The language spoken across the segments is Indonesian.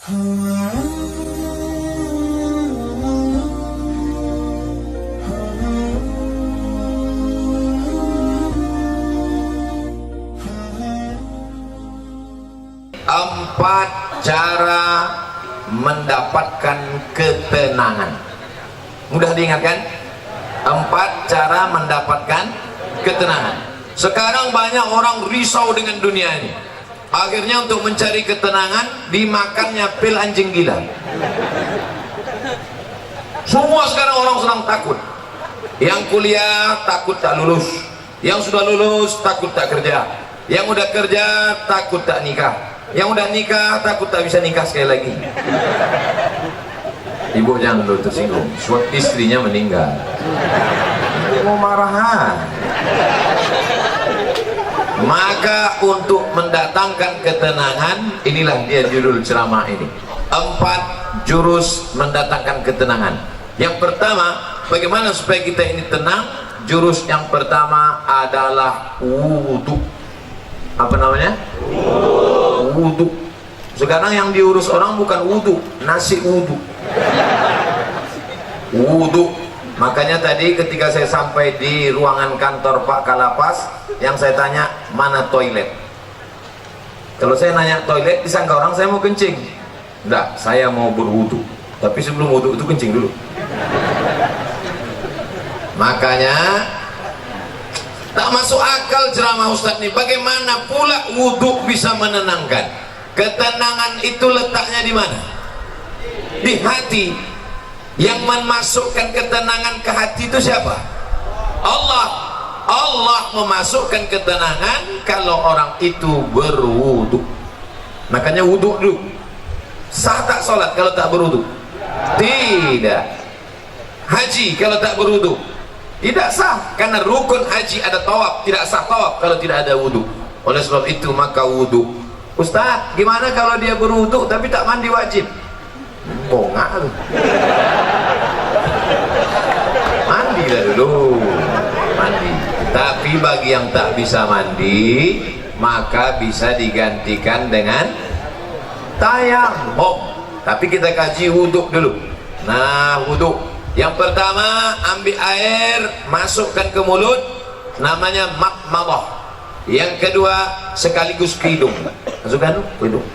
Empat cara mendapatkan ketenangan. Mudah diingatkan? Empat cara mendapatkan ketenangan. Sekarang banyak orang risau dengan dunia ini. Akhirnya untuk mencari ketenangan dimakannya pil anjing gila. Semua sekarang orang sedang takut. Yang kuliah takut tak lulus, yang sudah lulus takut tak kerja, yang udah kerja takut tak nikah, yang udah nikah takut tak bisa nikah sekali lagi. Ibu jangan dulu tersinggung, suatu istrinya meninggal. Dia mau marahan. Maka untuk mendatangkan ketenangan, inilah dia judul ceramah ini. 4 jurus mendatangkan ketenangan. Yang pertama, bagaimana supaya kita ini tenang? Jurus yang pertama adalah wudhu. Apa namanya? Wudhu. Sekarang yang diurus orang bukan wudhu, nasi wudhu. Wudhu. Makanya tadi ketika saya sampai di ruangan kantor Pak Kalapas, yang saya tanya, mana toilet? Kalau saya nanya toilet, disangka orang saya mau kencing. Enggak, saya mau berwudu. Tapi sebelum wudu itu kencing dulu. Makanya tak masuk akal ceramah Ustadz nih. Bagaimana pula wudu bisa menenangkan? Ketenangan itu letaknya di mana? Di hati. Yang memasukkan ketenangan ke hati itu siapa? Allah. Allah memasukkan ketenangan kalau orang itu berwudu. Makanya wudu dulu. Sah tak sholat kalau tak berwudu? Tidak. Haji kalau tak berwudu? Tidak sah, karena rukun haji ada tawaf, tidak sah tawaf kalau tidak ada wudu. Oleh sebab itu maka wudu. Ustaz, gimana kalau dia berwudu tapi tak mandi wajib? Bongak lu. Mandi lah dulu. Mandi. Tapi bagi yang tak bisa mandi, maka bisa digantikan dengan tayamum. Tapi kita kaji wudhu dulu. Nah, wudhu yang pertama, ambil air, masukkan ke mulut, namanya madmadah. Yang kedua, sekaligus ke hidung. Masukkan ke hidung,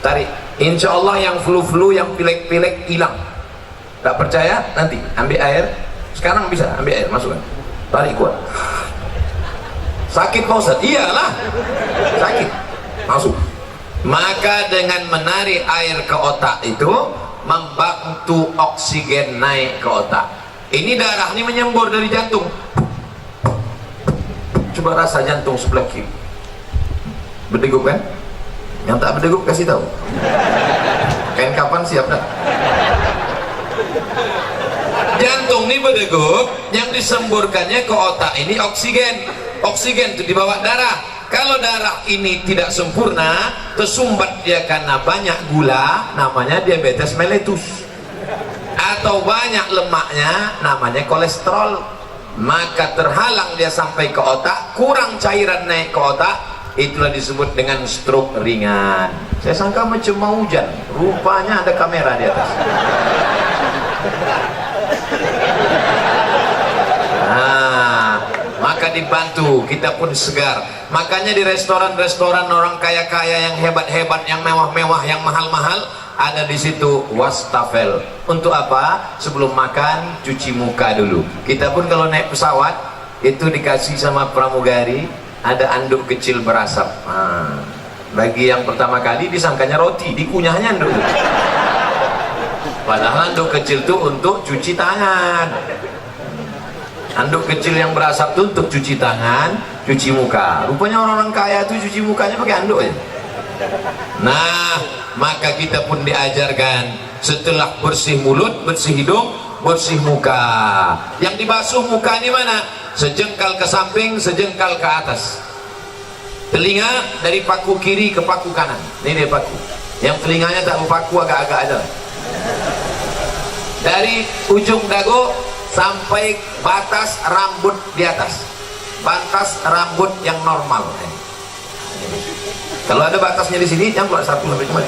tarik. Insya Allah yang flu-flu, yang pilek-pilek hilang. Tak percaya? Nanti ambil air. Sekarang bisa ambil air, masukkan, tarik kuat. Sakit Pak Ustaz? Iyalah, sakit. Masuk. Maka dengan menarik air ke otak itu membantu oksigen naik ke otak. Ini darah ini menyembur dari jantung. Coba rasa jantung sebelah kiri. Berdegup kan? Yang tak berdegup kasih tahu. Kain kapan siap dah? Jantung ini berdegup, yang disemburkannya ke otak ini oksigen. Oksigen itu dibawa darah. Kalau darah ini tidak sempurna, tersumbat dia karena banyak gula, namanya diabetes mellitus. Atau banyak lemaknya, namanya kolesterol. Maka terhalang dia sampai ke otak, kurang cairan naik ke otak, itulah disebut dengan stroke ringan. Saya sangka macam mau hujan, rupanya ada kamera di atas. Maka dibantu, kita pun segar. Makanya di restoran-restoran orang kaya-kaya yang hebat-hebat, yang mewah-mewah, yang mahal-mahal, ada di situ wastafel. Untuk apa? Sebelum makan cuci muka dulu. Kita pun kalau naik pesawat itu dikasih sama pramugari ada anduk kecil berasap. Bagi yang pertama kali disangkanya roti, dikunyahnya anduk. Padahal anduk kecil itu untuk cuci tangan. Anduk kecil yang berasap itu untuk cuci tangan, cuci muka. Rupanya orang-orang kaya itu cuci mukanya pakai anduk ya. Nah, maka kita pun diajarkan setelah bersih mulut, bersih hidung, bersih muka. Yang dibasuh muka ini mana? Sejengkal ke samping, sejengkal ke atas. Telinga dari paku kiri ke paku kanan. Ini dia paku. Yang telinganya tak berpaku, agak-agak aja. Dari ujung dagu sampai batas rambut di atas. Batas rambut yang normal. Kalau ada batasnya di sini, yang keluar satu lebih cepat.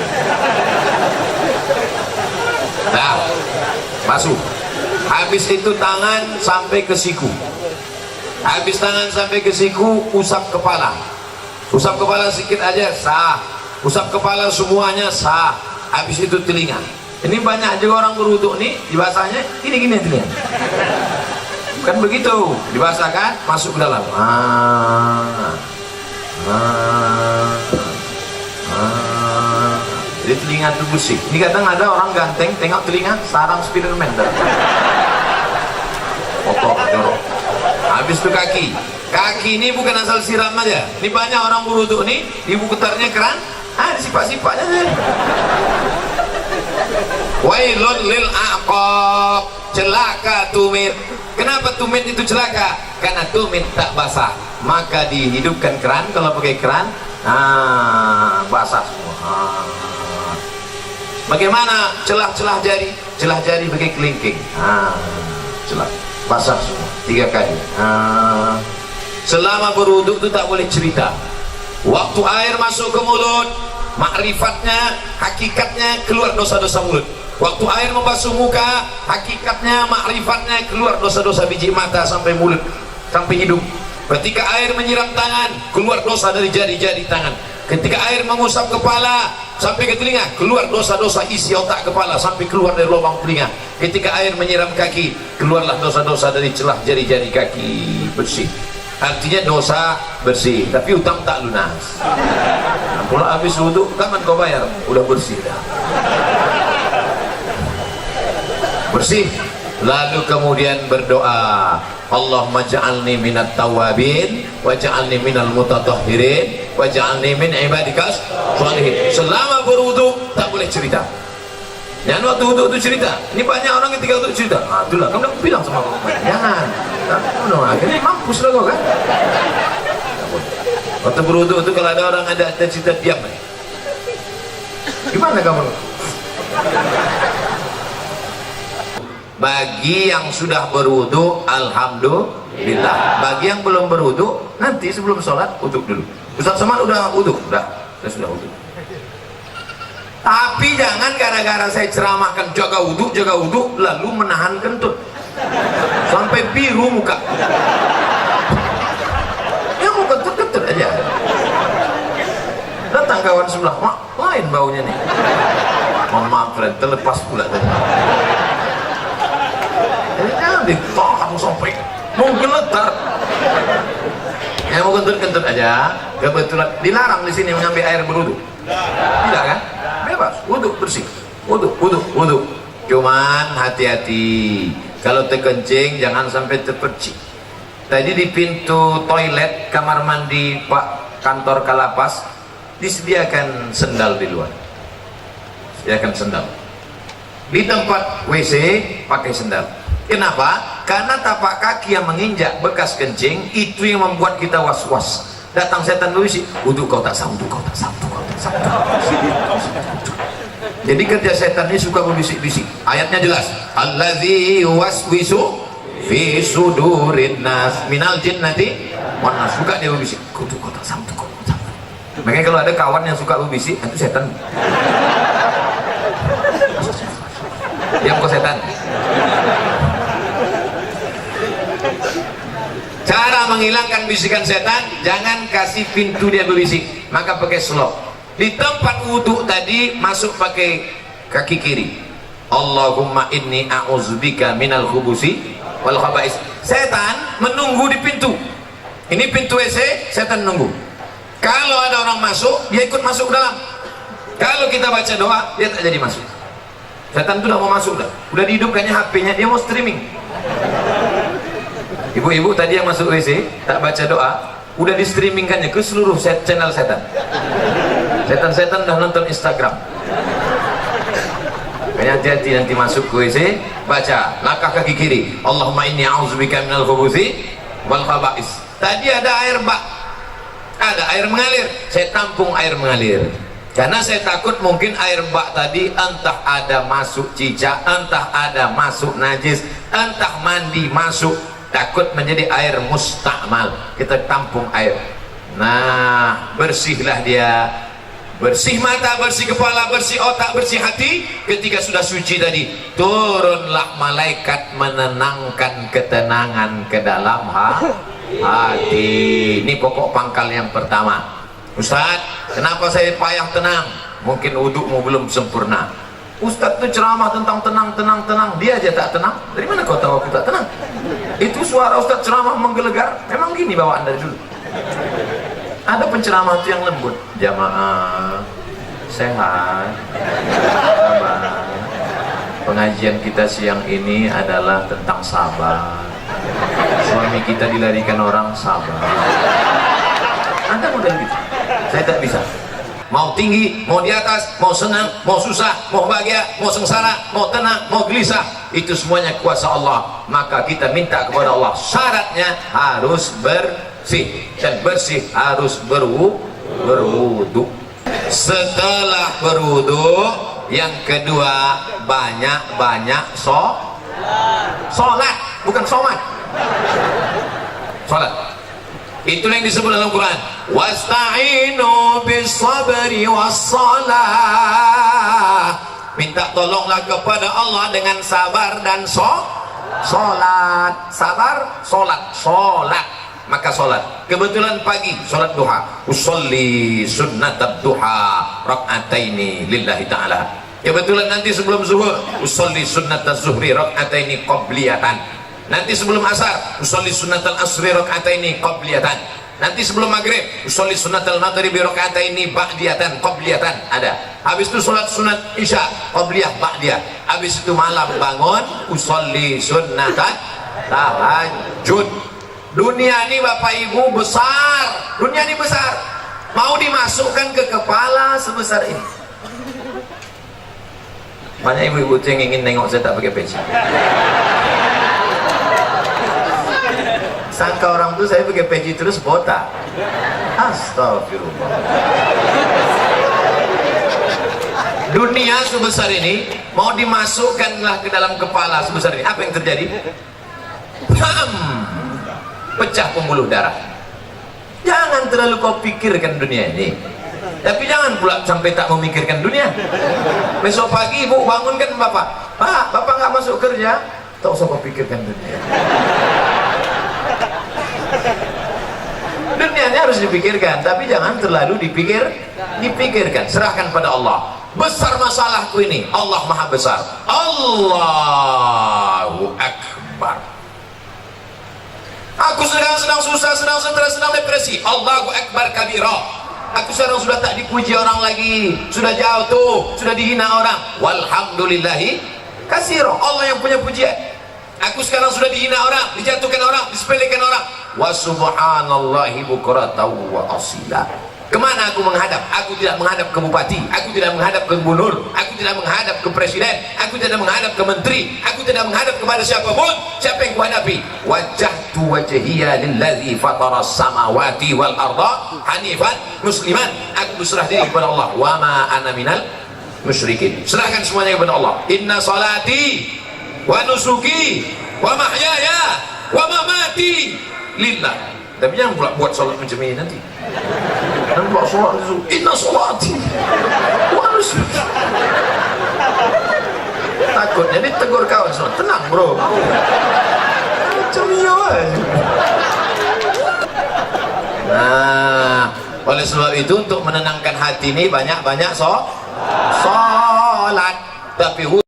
basuh. Habis itu tangan sampai ke siku. Habis tangan sampai ke siku, usap kepala. Usap kepala sedikit aja sah. Usap kepala semuanya sah. Habis itu telinga. Ini banyak juga orang berwuduk nih, dibasahnya gini-gini telinga. Kan begitu, dibasahkan masuk ke dalam. Jadi telinga itu bersih. Ini kadang ada orang ganteng tengok telinga sarang Spiderman. Kotor, jorok. Habis itu kaki. Kaki ini bukan asal siram aja. Ini banyak orang berwuduk nih, ibu putarnya keran, disipak-sipaknya. Wailun lil aqab, celaka tumit. Kenapa tumit itu celaka? Karena tumit tak basah. Maka dihidupkan keran, kalau pakai keran, basah semua. Bagaimana celah-celah jari? Celah jari pakai kelingking. Celah, basah semua 3 kali. Selama berwuduk itu tak boleh cerita. Waktu air masuk ke mulut, makrifatnya, hakikatnya keluar dosa-dosa mulut. Waktu air membasuh muka, hakikatnya, makrifatnya keluar dosa-dosa biji mata sampai mulut, sampai hidung. Ketika air menyiram tangan, keluar dosa dari jari-jari tangan. Ketika air mengusap kepala sampai ke telinga, keluar dosa-dosa isi otak kepala sampai keluar dari lubang telinga. Ketika air menyiram kaki, keluarlah dosa-dosa dari celah jari-jari kaki, bersih. Artinya dosa bersih, tapi utang tak lunas. Nah, kalau habis wudhu, kapan kau bayar? Udah bersih dah. Bersih. Lalu kemudian berdoa, Allahumma ja'alni minat tawabin wa ja'alni minal mutatahhirin wa ja'alni min ibadikas sholihin. Selama berwudhu tak boleh cerita. Jangan waktu wudhu itu cerita. Ini banyak orang ketika wudhu cerita. Itulah kamu udah bilang sama aku, jangan. Akhirnya mampus lah kau kan. Waktu berwudhu itu kalau ada orang ada cerita, diam. Gimana kamu? Bagi yang sudah berwudu, alhamdulillah. Bagi yang belum berwudu, nanti sebelum sholat wudhu dulu. Ustaz Somad udah wudhu? Sudah wudhu. Tapi jangan gara-gara saya ceramahkan jaga wudhu, lalu menahan kentut sampai biru muka. Ya mau kentut-kentut aja. Datang kawan sebelah, lain baunya nih. Mohon maaf, friend, terlepas pula tadi. Jangan ditahan sampai menggeletar. Ya mau kentut-kentut aja. Kebetulan dilarang di sini mengambil air berwudu. Tidak kan? Bebas, wudhu bersih. Wudhu. Cuman hati-hati. Kalau terkencing jangan sampai terpercik. Tadi di pintu toilet kamar mandi Pak kantor Kalapas disediakan sendal di luar. Sediakan sendal. Di tempat WC pakai sendal. Kenapa? Karena tapak kaki yang menginjak bekas kencing itu yang membuat kita was-was. Datang setan berbisik, wudhu kau tak sah, wudhu kau tak sah. Jadi kerja setan ini suka berbisik-bisik. Ayatnya jelas, allazi waswisu fi sudurin nas minal jinnati wan nas. Suka dia berbisik, wudhu kau tak sah, wudhu kau tak sah. Makanya kalau ada kawan yang suka berbisik, itu setan. Diam kau setan. Cara menghilangkan bisikan setan, jangan kasih pintu dia berbisik, maka pakai slop. Di tempat wudhu tadi masuk pakai kaki kiri. Allahumma inni a'udzubika minal khubusi wal khaba'is. Setan menunggu di pintu. Ini pintu WC, setan nunggu. Kalau ada orang masuk, dia ikut masuk ke dalam. Kalau kita baca doa, dia tak jadi masuk. Setan itu udah mau masuk dah. Udah dihidupkannya HP-nya, dia mau streaming. Ibu-ibu tadi yang masuk WC tak baca doa, udah di streamingkannya ke seluruh channel setan. Setan-setan udah nonton Instagram. Kayaknya hati-hati nanti masuk ke WC, baca langkah kaki kiri, Allahumma inni a'udzubika minal khubuthi wal khaba'is. Tadi ada air bak, ada air mengalir, saya tampung air mengalir. Karena saya takut mungkin air bak tadi entah ada masuk cicak, entah ada masuk najis, entah mandi masuk, takut menjadi air mustakmal. Kita tampung air. Nah, bersihlah dia. bersih mata, bersih kepala, bersih otak, bersih hati. Ketika sudah suci tadi, turunlah malaikat menenangkan ketenangan ke dalam hati. Ini pokok pangkal yang pertama. Ustaz, kenapa saya payah tenang? Mungkin wudukmu belum sempurna. Ustaz itu ceramah tentang tenang, dia aja tak tenang. Dari mana kau tahu aku tak tenang? Itu suara Ustaz ceramah menggelegar. Memang gini bawaan dari dulu. Ada penceramah itu yang lembut. Jamaah sehat, sabar. Pengajian kita siang ini adalah tentang sabar. Suami kita dilarikan orang, sabar. Anda model gitu. Saya tak bisa. Mau tinggi, mau di atas, mau senang, mau susah, mau bahagia, mau sengsara, mau tenang, mau gelisah, itu semuanya kuasa Allah. Maka kita minta kepada Allah, syaratnya harus bersih, dan bersih harus berwudu. Setelah berwudu, yang kedua banyak-banyak sholat, bukan sholat. Itulah yang disebut dalam Quran, wasta'inu bis-sabri was-shalah. Minta tolonglah kepada Allah dengan sabar dan sholat. Sabar, sholat. Maka sholat. Kebetulan pagi sholat duha. Usolli sunnatat duha rak'ataini lillahi ta'ala. Kebetulan nanti sebelum zuhur, usolli sunnatat zuhri rak'ataini qabliyatan. Nanti sebelum asar, usolli sunnatal asri rak'ataini qabliyatan. Nanti sebelum maghrib, usolli sunnatal maghribi rak'ataini ba'diyatan qabliyatan. Ada. Habis itu sholat sunat isya qabliyah ba'diyah. Habis itu malam bangun, usolli sunnatat tahajud. Dunia ini Bapak Ibu besar. Dunia ini besar. Mau dimasukkan ke kepala sebesar ini. Banyak ibu-ibu yang ingin nengok saya tak pakai peci. Sangka orang tuh saya pakai peci terus botak. Astagfirullah. Dunia sebesar ini mau dimasukkanlah ke dalam kepala sebesar ini. Apa yang terjadi? Pecah pembuluh darah. Jangan terlalu kau pikirkan dunia ini, tapi jangan pula sampai tak memikirkan dunia. Besok pagi ibu bangunkan bapak, Pak, bapak nggak masuk kerja, tak usah kau pikirkan dunia. Dunia ini harus dipikirkan, tapi jangan terlalu dipikirkan. Serahkan pada Allah. Besar masalahku ini, Allah maha besar. Allahu Akbar. Aku sedang susah, sedang stres, sedang depresi. Allahu Akbar kabira. Aku sekarang sudah tak dipuji orang lagi, sudah jauh tuh, sudah dihina orang. Walhamdulillahi katsira. Allah yang punya pujian. Aku sekarang sudah dihina orang, dijatuhkan orang, disepelekan orang. Wa subhanallahi bukratan wa asila. Kemana aku menghadap? Aku tidak menghadap ke bupati, aku tidak menghadap ke gubernur, aku tidak menghadap ke presiden, aku tidak menghadap ke menteri, aku tidak menghadap kepada siapapun. Siapa yang kuhadapi? Wajjahtu wajhiya lillazi fataras samawati wal arda hanifan musliman. Aku berserah diri kepada Allah. Wa ma ana minal musyrikin. Serahkan semuanya kepada Allah. Inna salati wa nusuki wa mahyaya wa mamati lillah. Tapi jangan pula buat sholat macam ini nanti. Dan buat sholat itu, inna sholati wa nusuki. Takutnya ditegur kawan sholat. Tenang bro, macam ini aja. Nah, oleh sebab itu untuk menenangkan hati ini banyak-banyak sholat. Tapi wudhu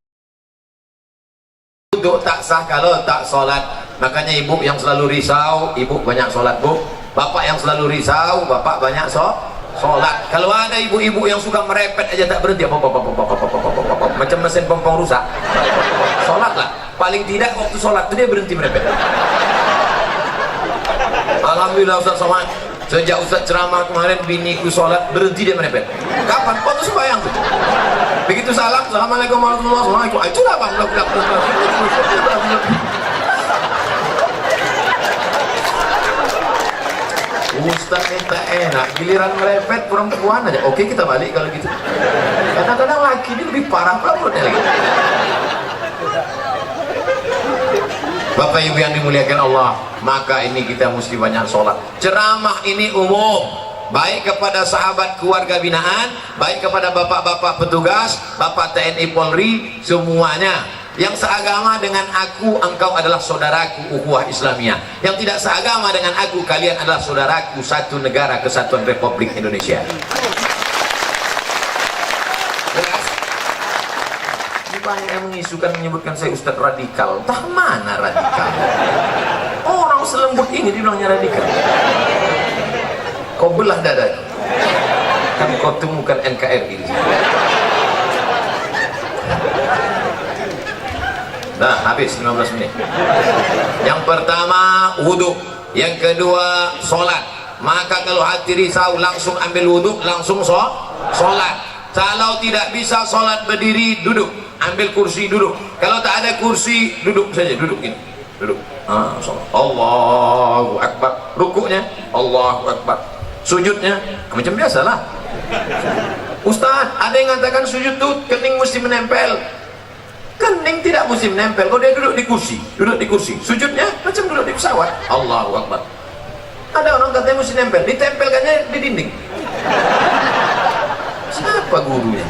tak sah kalau tak sholat. Makanya ibu yang selalu risau, ibu banyak sholat bu. Bapak yang selalu risau, bapak banyak sholat. Kalau ada ibu-ibu yang suka merepet aja tak berhenti, macam mesin pompong rusak, sholatlah. Paling tidak waktu sholat itu dia berhenti merepet. Alhamdulillah Ustaz Somad, sejak Ustaz ceramah kemarin biniku sholat berhenti dia merepet. Kapan? Waktu sembahyang tuh. Begitu salam, assalamualaikum warahmatullahi wabarakatuh. Itulah bang. Ustaz minta enak, giliran merepet perempuan aja. Oke, kita balik kalau gitu. Kadang-kadang laki ini lebih parah perempuan lagi. Bapak Ibu yang dimuliakan Allah, maka ini kita mesti banyak sholat. Ceramah ini umum, baik kepada sahabat keluarga binaan, baik kepada bapak-bapak petugas, bapak TNI Polri, semuanya yang seagama dengan aku, engkau adalah saudaraku, ukhuwah Islamiyah. Yang tidak seagama dengan aku, kalian adalah saudaraku, satu negara kesatuan Republik Indonesia. Jelas? Banyak yang mengisukan, menyebutkan saya Ustadz radikal. Entah mana radikal? Orang selembut ini dibilangnya radikal. Kau belah dada, kan kau temukan NKRI di sini. Nah, habis 15 menit. Yang pertama wudhu, yang kedua sholat. Maka kalau hati risau langsung ambil wudhu, langsung sholat. Kalau tidak bisa sholat berdiri, duduk, ambil kursi, duduk. Kalau tak ada kursi, duduk saja, duduk ini, duduk. Allahu Akbar. Rukuknya Allahu Akbar, sujudnya macam biasalah. Ustaz, ada yang mengatakan sujud tuh kening mesti menempel. Kening tidak mesti menempel. Kalau dia duduk di kursi, duduk di kursi. Sujudnya macam duduk di pesawat. Allahu Akbar. Ada orang katanya mesti nempel, ditempelkannya di dinding. Siapa gurunya?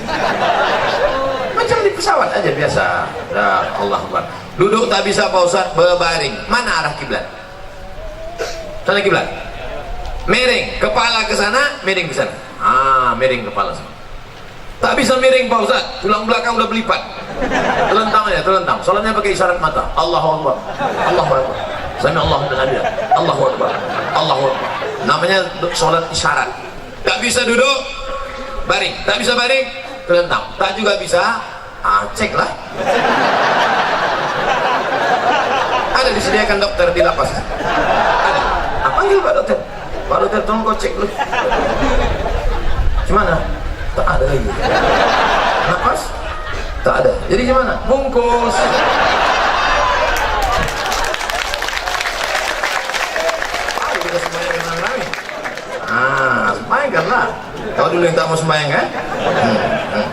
Macam di pesawat aja biasa. Ya, Allah Akbar. Duduk tak bisa Pak Ustaz, berbaring. Mana arah kiblat? Sana kiblat. Miring kepala ke sana, miring ke sana. Miring kepala sana. Tak bisa miring Pak Ustaz, tulang belakang udah berlipat. Terlentang aja, terlentang. Salatnya pakai isyarat mata. Allahu Akbar. Allahu Akbar. Sami Allahu liman hamidah. Allahu Akbar. Allahu Akbar. Namanya salat isyarat. Tak bisa duduk, baring. Tak bisa baring, terlentang. Tak juga bisa, ceklah. Ada disediakan dokter di lapas. Ada. Panggil Pak Dokter. Pak Dokter, tolong kau cek dulu. Gimana? Tak ada lagi. Napas? Tak ada. Jadi gimana? Bungkus. Ayo kita sembahyang dengan kami. Sembahyangkanlah. Kau dulu yang tak mau sembahyang kan?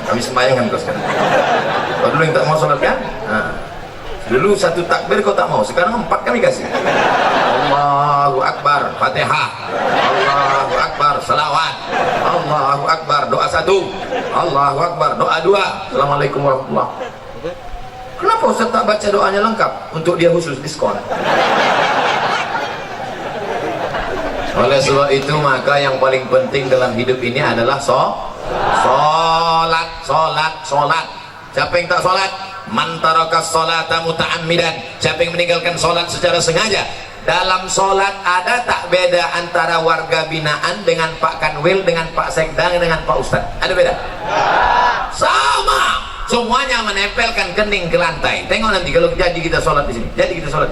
Kami sembahyangkan kau sekarang. Kau dulu yang tak mau sholat kan? Dulu satu takbir kau tak mau, sekarang 4 kami kasih. Allahu Akbar, Fatihah. Allahu Akbar, salawat. Allahu Akbar, doa 1. Allahu Akbar, doa 2. Assalamualaikum warahmatullahi. Kenapa Ustaz tak baca doanya lengkap? Untuk dia khusus diskon. Oleh sebab itu maka yang paling penting dalam hidup ini adalah sholat. Siapa yang tak sholat? Man taraka sholata muta'ammidan. Siapa yang meninggalkan sholat secara sengaja. Dalam sholat ada tak beda antara warga binaan dengan Pak Kanwil, dengan Pak Sekda, dengan Pak Ustadz? Ada beda? Sama. Semuanya menempelkan kening ke lantai. Tengok nanti kalau jadi kita sholat di sini. Jadi kita sholat.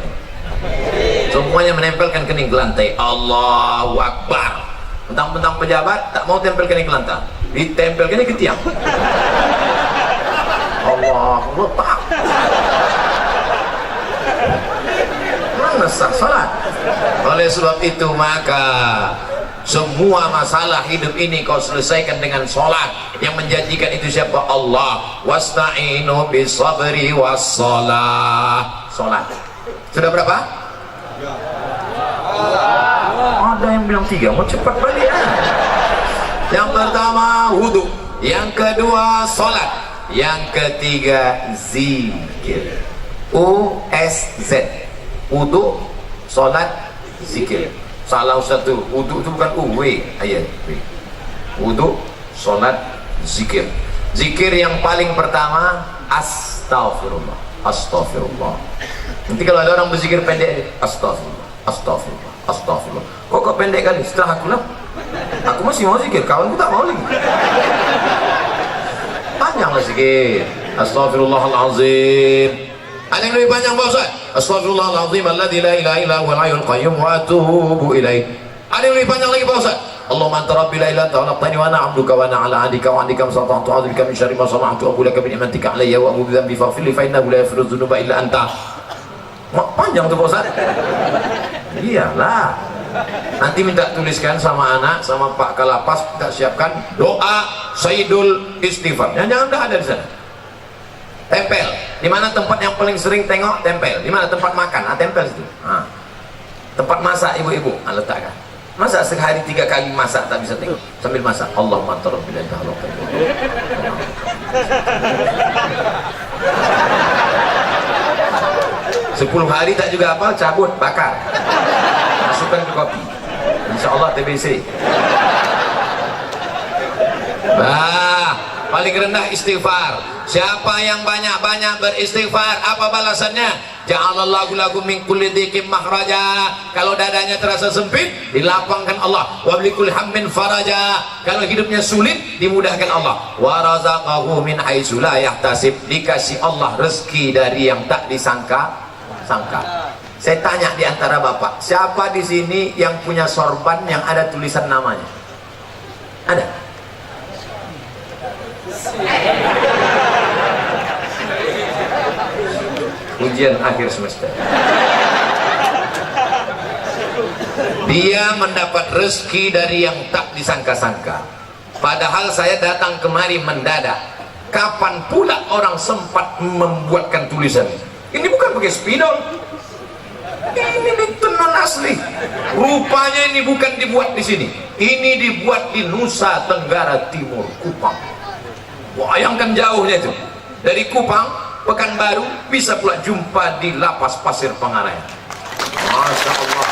Semuanya menempelkan kening ke lantai. Allahu Akbar. Mentang-mentang pejabat tak mau tempel kening ke lantai, ditempelkannya ke tiang. Allah letak. Mana sah salat? Oleh sebab itu maka semua masalah hidup ini kau selesaikan dengan sholat. Yang menjanjikan itu siapa? Allah. Wasta'inu bisabri wassalah. Sholat. Sudah berapa? Ada yang bilang 3. Mau cepat balik ya. Yang pertama wudhu, yang kedua sholat, yang ketiga zikir. USZ. Wudhu, sholat, zikir. Salah satu. Wudhu itu bukan UW. Ayat. Wudhu, sholat, zikir. Zikir yang paling pertama astaghfirullah. Astaghfirullah. Nanti kalau ada orang berzikir pendek, astaghfirullah, astaghfirullah, astaghfirullah. Kok pendek kali? Setelah aku lah. Aku masih mau zikir, kawanku tak mau lagi. Panjanglah zikir. Astaghfirullahalazim. Ada yang lebih panjang Pak Ustaz? Astaghfirullahalazim alladzi la ilaha illa huwal hayyul qayyum wa atubu ilaih. Ada yang lebih panjang lagi Pak Ustaz? Allahumma anta rabbi la ilaha illa anta khalaqtani wa ana 'abduka wa ana 'ala 'ahdika wa 'indika masata'tu a'udzu bika min syarri ma sana'tu aqulu laka bi ni'matika 'alayya wa a'udzu bi faghfir li fa innahu la yaghfiru dzunuba illa anta. Panjang tuh Pak Ustaz. Iyalah. Nanti minta tuliskan sama anak, sama Pak Kalapas, kita siapkan doa Sayyidul Istighfar. Jangan dah ada di sana. Tempel. Di mana tempat yang paling sering tengok? Tempel. Di mana tempat makan? Tempel situ. Tempat masak ibu-ibu, letakkan. Masa sehari 3 kali masak tak bisa tengok sambil masak? Allahumma tarabbil dahlah. 10 hari tak juga apa, cabut, bakar, masukkan ke kopi, insyaallah TBC. Paling rendah istighfar. Siapa yang banyak-banyak beristighfar, apa balasannya? Ja'alallahu lakum min kulli dhiqin makhraja. Kalau dadanya terasa sempit, dilapangkan Allah. Wa bikulli hammin faraja. Kalau hidupnya sulit, dimudahkan Allah. Wa razaqahu min haitsu la yahtasib. Dikasih Allah rezeki dari yang tak disangka-sangka. Saya tanya di antara Bapak, siapa di sini yang punya sorban yang ada tulisan namanya? Ada? Ujian akhir semester. Dia mendapat rezeki dari yang tak disangka-sangka. Padahal saya datang kemari mendadak. Kapan pula orang sempat membuatkan tulisan? Ini bukan pakai spidol. Ini tenun asli. Rupanya ini bukan dibuat di sini. Ini dibuat di Nusa Tenggara Timur, Kupang. Bayangkan jauhnya itu. Dari Kupang, Pekanbaru, bisa pula jumpa di Lapas Pasir Pangarayan. Masya Allah.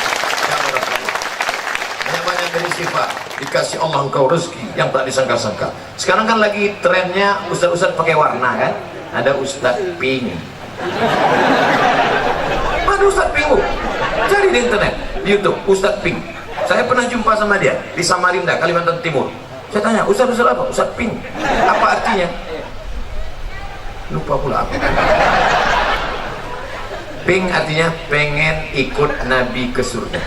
Banyak-banyak beristighfar, dikasih Allah engkau rezeki yang tak disangka-sangka. Sekarang kan lagi trennya ustaz-ustaz pakai warna kan? Ada Ustaz Pink. Ada Ustaz Pink. Cari di internet, di YouTube, Ustaz Pink. Saya pernah jumpa sama dia di Samarinda, Kalimantan Timur. Saya tanya, Ustaz apa? Ustaz Pink. Apa artinya? Lupa pula apa. Pink artinya pengen ikut Nabi ke surga.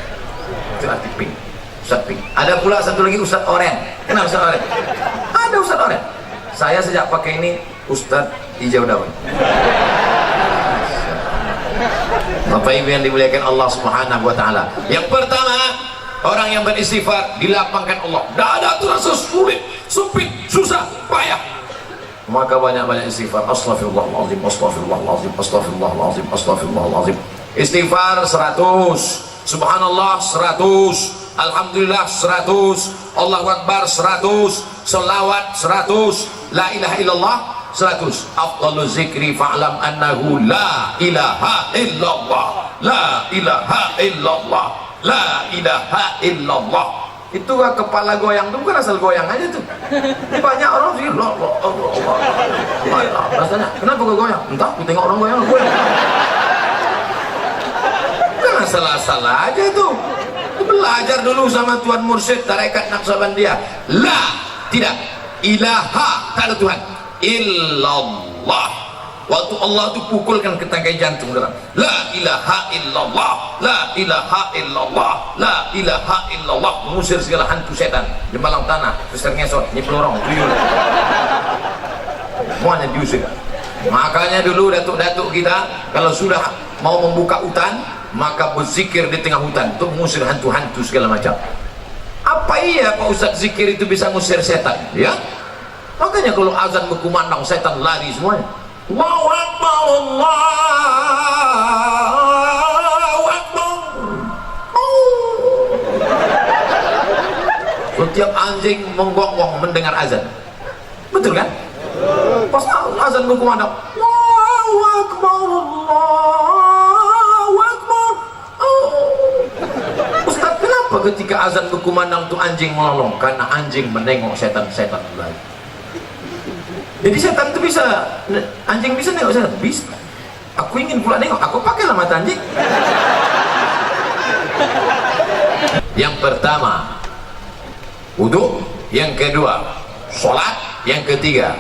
Itu arti Pink. Ustaz Pink. Ada pula satu lagi Ustaz Oren. Kenal Ustaz Oren? Ada Ustaz Oren. Saya sejak pakai ini Ustaz hijau daun. Bapak Ibu yang dimuliakan Allah Subhanahu wa taala. Yang pertama, orang yang beristighfar dilapangkan Allah. Dada terasa sulit, sempit, susah, payah. Maka banyak-banyak istighfar. Astaghfirullahaladzim, astaghfirullahaladzim, astaghfirullahaladzim, astaghfirullahaladzim. Istighfar 100, subhanallah 100, alhamdulillah 100, Allahu Akbar 100, selawat 100, la ilaha illallah 100. Afdalu zikri fa'lam annahu la ilaha illallah, la ilaha illallah, la ilaha illallah. Itu kepala goyang itu bukan asal goyang aja tuh. Banyak orang sih rasanya kenapa kok goyang? Entah, aku tengok orang goyang. Bukan asal-asal aja tuh. Belajar dulu sama Tuan Mursyid Tarekat Naqsabandiyah. La, tidak, ilaha, tak ada Tuhan, illallah. Waktu Allah itu pukulkan ke tangkai jantung dalam. La ilaha illallah, la ilaha illallah, la ilaha illallah. Mengusir segala hantu setan di malang tanah, besar ngesot, ini pelorong, tuyul. Semuanya diusir. Makanya dulu datuk-datuk kita kalau sudah mau membuka hutan, maka berzikir di tengah hutan untuk mengusir hantu-hantu segala macam. Apa iya Pak Ustaz zikir itu bisa mengusir setan? Ya. Makanya kalau azan berkumandang setan lari semuanya. Allahu Akbar, Allahu Akbar. Setiap anjing menggonggong mendengar azan. Betul kan? Pas azan berkumandang, Allahu Akbar, Allahu Akbar. Ustaz, kenapa ketika azan berkumandang tuh anjing melolong? Karena anjing menengok setan-setan lagi. Jadi setan itu bisa, anjing bisa nengok setan? Bisa. Aku ingin pula nengok, aku pakailah mata anjing. Yang pertama wudu, yang kedua sholat, yang ketiga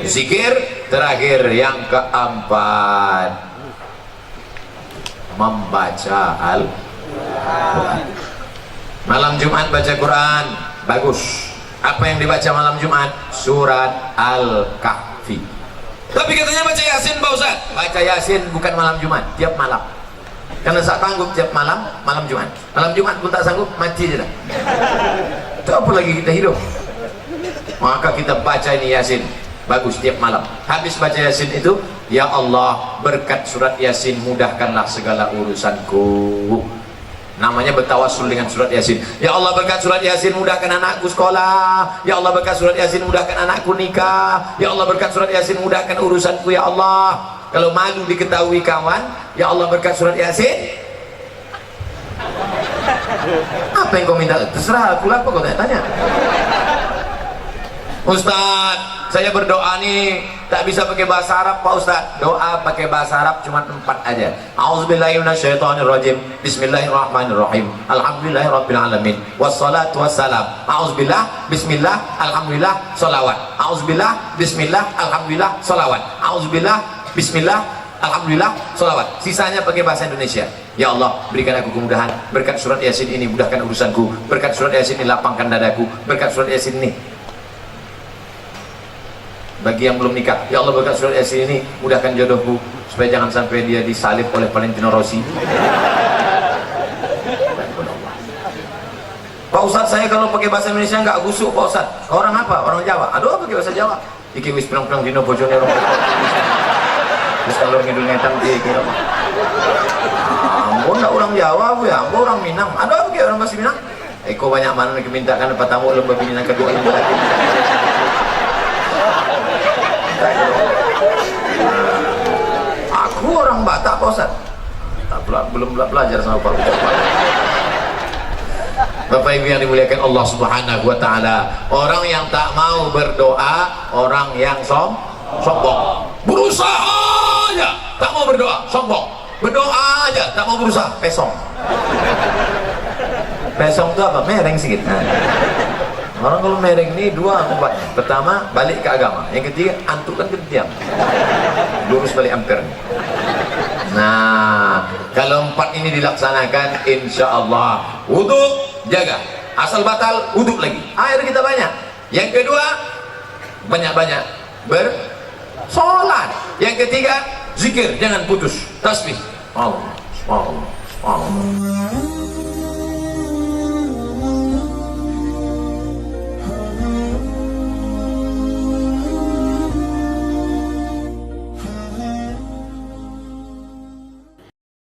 zikir, terakhir yang keempat membaca Al-Quran. Malam Jumat baca Quran, bagus. Apa yang dibaca malam Jumat? Surat Al-Kahfi. Tapi katanya baca Yasin Pak Ustaz. Baca Yasin bukan malam Jumat, tiap malam. Karena tak sanggup tiap malam, malam Jumat. Malam Jumat pun tak sanggup, mati je dah. Itu apa lagi kita hidup? Maka kita baca ini Yasin, bagus tiap malam. Habis baca Yasin itu, ya Allah berkat surat Yasin mudahkanlah segala urusanku. namanya bertawassul dengan surat Yasin. Ya Allah, berkat surat Yasin mudahkan anakku sekolah. Ya Allah, berkat surat Yasin mudahkan anakku nikah. Ya Allah, berkat surat Yasin mudahkan urusanku ya Allah. Kalau malu diketahui kawan, ya Allah, berkat surat Yasin. Apa yang kau minta? Terserah aku lah, apa kau tanya. Ustaz, saya berdoa nih tak bisa pakai bahasa Arab Pak Ustaz. Doa pakai bahasa Arab cuma 4 aja. A'udzubillahi minasyaitonirrajim. Bismillahirrahmanirrahim. Alhamdulillahirabbil alamin. Wassalatu wassalam. A'udzubillah, bismillah, alhamdulillah, shalawat. A'udzubillah, bismillah, alhamdulillah, shalawat. A'udzubillah, bismillah, alhamdulillah, shalawat. Sisanya pakai bahasa Indonesia. Ya Allah, berikan aku kemudahan. Berkat surat Yasin ini mudahkan urusanku. Berkat surat Yasin ini lapangkan dadaku. Berkat surat Yasin ini, bagi yang belum nikah, ya Allah, berkat surat Yasin ini mudahkan jodohku supaya jangan sampai dia disalib oleh Valentino Rossi. Pak Ustadz, saya kalau pakai bahasa Indonesia nggak gusuk Pak Ustadz. Orang apa? Orang Jawa. Aduh, pakai bahasa Jawa. Iki wis pirang-pirang dino bojone orang. Terus kalau ngidul ngetan iki apa? Ampun, orang Jawa bu ya, ampun orang Minang. Aduh, pakai orang bahasa Minang. Eko banyak mana yang mintakan apa tamu lomba bini kedua ini. Aku orang Batak Pak Ustaz. Belum belajar sama Pak Ustaz. Bapak Ibu yang dimuliakan Allah Subhanahu wa taala, orang yang tak mau berdoa, orang yang sombong. Berusaha aja tak mau berdoa, sombong. Berdoa aja tak mau berusaha, pesong. Pesong itu apa? Mereng sedikit. Orang kalau mereng ini 2 obatnya. Pertama, balik ke agama. Yang ketiga, antuk kan diam. Lurus balik ampere. Nah, kalau 4 ini dilaksanakan, insya Allah wudhu jaga. Asal batal, wudhu lagi. Air kita banyak. Yang kedua, banyak-banyak bersolat. Yang ketiga, zikir, jangan putus. Tasbih. Allah, Allah, Allah.